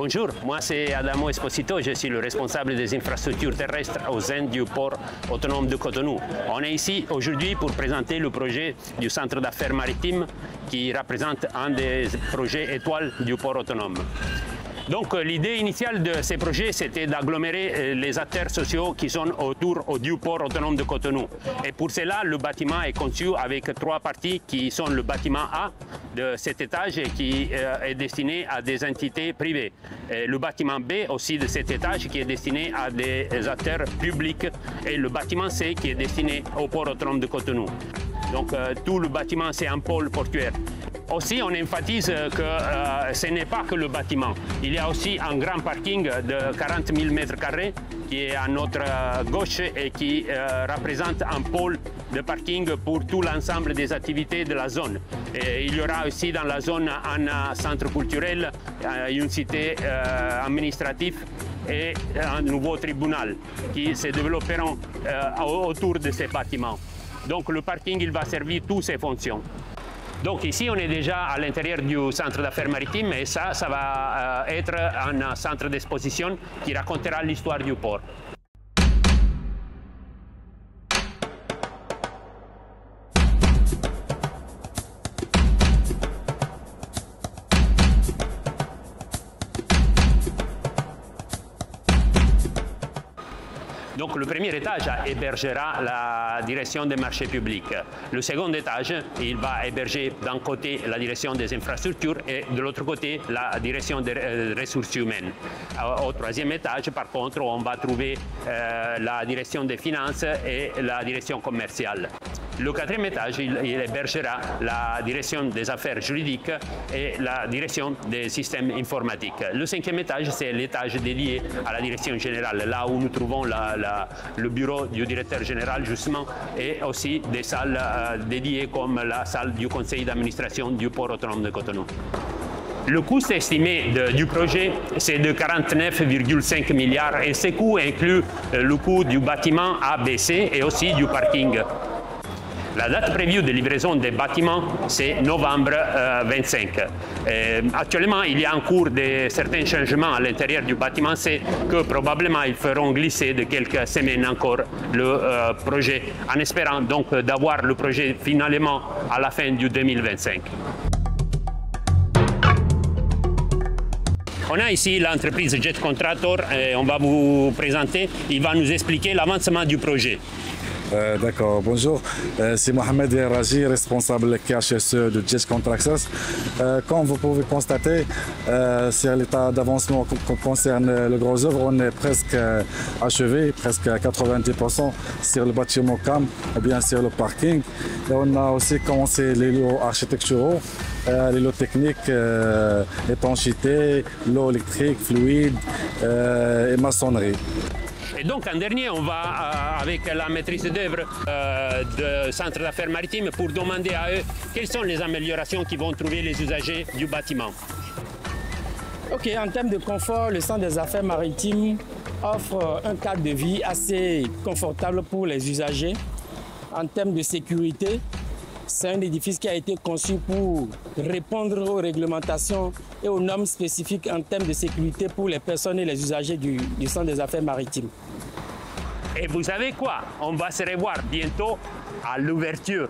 Bonjour, moi c'est Adamo Esposito, je suis le responsable des infrastructures terrestres au sein du port autonome de Cotonou. On est ici aujourd'hui pour présenter le projet du centre d'affaires maritime qui représente un des projets étoiles du port autonome. Donc l'idée initiale de ces projets, c'était d'agglomérer les acteurs sociaux qui sont autour du port autonome de Cotonou. Et pour cela, le bâtiment est conçu avec trois parties qui sont le bâtiment A de cet étage et qui est destiné à des entités privées. Et le bâtiment B aussi de cet étage qui est destiné à des acteurs publics et le bâtiment C qui est destiné au port autonome de Cotonou. Donc tout le bâtiment, c'est un pôle portuaire. Aussi, on emphatise que ce n'est pas que le bâtiment. Il y a aussi un grand parking de 40 000 m² qui est à notre gauche et qui représente un pôle de parking pour tout l'ensemble des activités de la zone. Et il y aura aussi dans la zone un centre culturel, une cité administrative et un nouveau tribunal qui se développeront autour de ces bâtiments. Donc le parking, il va servir toutes ces fonctions. Donc ici, on est déjà à l'intérieur du centre d'affaires maritime et ça va être un centre d'exposition qui racontera l'histoire du port. Donc le premier étage hébergera la direction des marchés publics. Le second étage, il va héberger d'un côté la direction des infrastructures et de l'autre côté la direction des ressources humaines. Au troisième étage, par contre, on va trouver la direction des finances et la direction commerciale. Le quatrième étage, il hébergera la direction des affaires juridiques et la direction des systèmes informatiques. Le cinquième étage, c'est l'étage dédié à la direction générale, là où nous trouvons le bureau du directeur général, justement, et aussi des salles dédiées comme la salle du conseil d'administration du port autonome de Cotonou. Le coût estimé du projet, c'est de 49,5 milliards et ce coût inclut le coût du bâtiment ABC et aussi du parking. La date prévue de livraison des bâtiments, c'est novembre 25. Actuellement, il y a en cours de certains changements à l'intérieur du bâtiment, c'est que probablement ils feront glisser de quelques semaines encore le projet, en espérant donc d'avoir le projet finalement à la fin du 2025. On a ici l'entreprise Jet Contractor, on va vous présenter, il va nous expliquer l'avancement du projet. D'accord, bonjour, c'est Mohamed Raji, responsable QHSE de Jet Contractors. Comme vous pouvez constater, sur l'état d'avancement concerne le gros œuvre, on est presque achevé, presque à 90% sur le bâtiment CAM, et bien sur le parking. Et on a aussi commencé les lots architecturaux, les lots techniques, étanchéité, lots électriques, fluides et maçonnerie. Et donc en dernier, on va avec la maîtrise d'œuvre du centre d'affaires maritime pour demander à eux quelles sont les améliorations qu'ils vont trouver les usagers du bâtiment. Ok, en termes de confort, le centre des affaires maritimes offre un cadre de vie assez confortable pour les usagers. En termes de sécurité, c'est un édifice qui a été conçu pour répondre aux réglementations et aux normes spécifiques en termes de sécurité pour les personnes et les usagers du centre des affaires maritimes. Et vous savez quoi? On va se revoir bientôt à l'ouverture.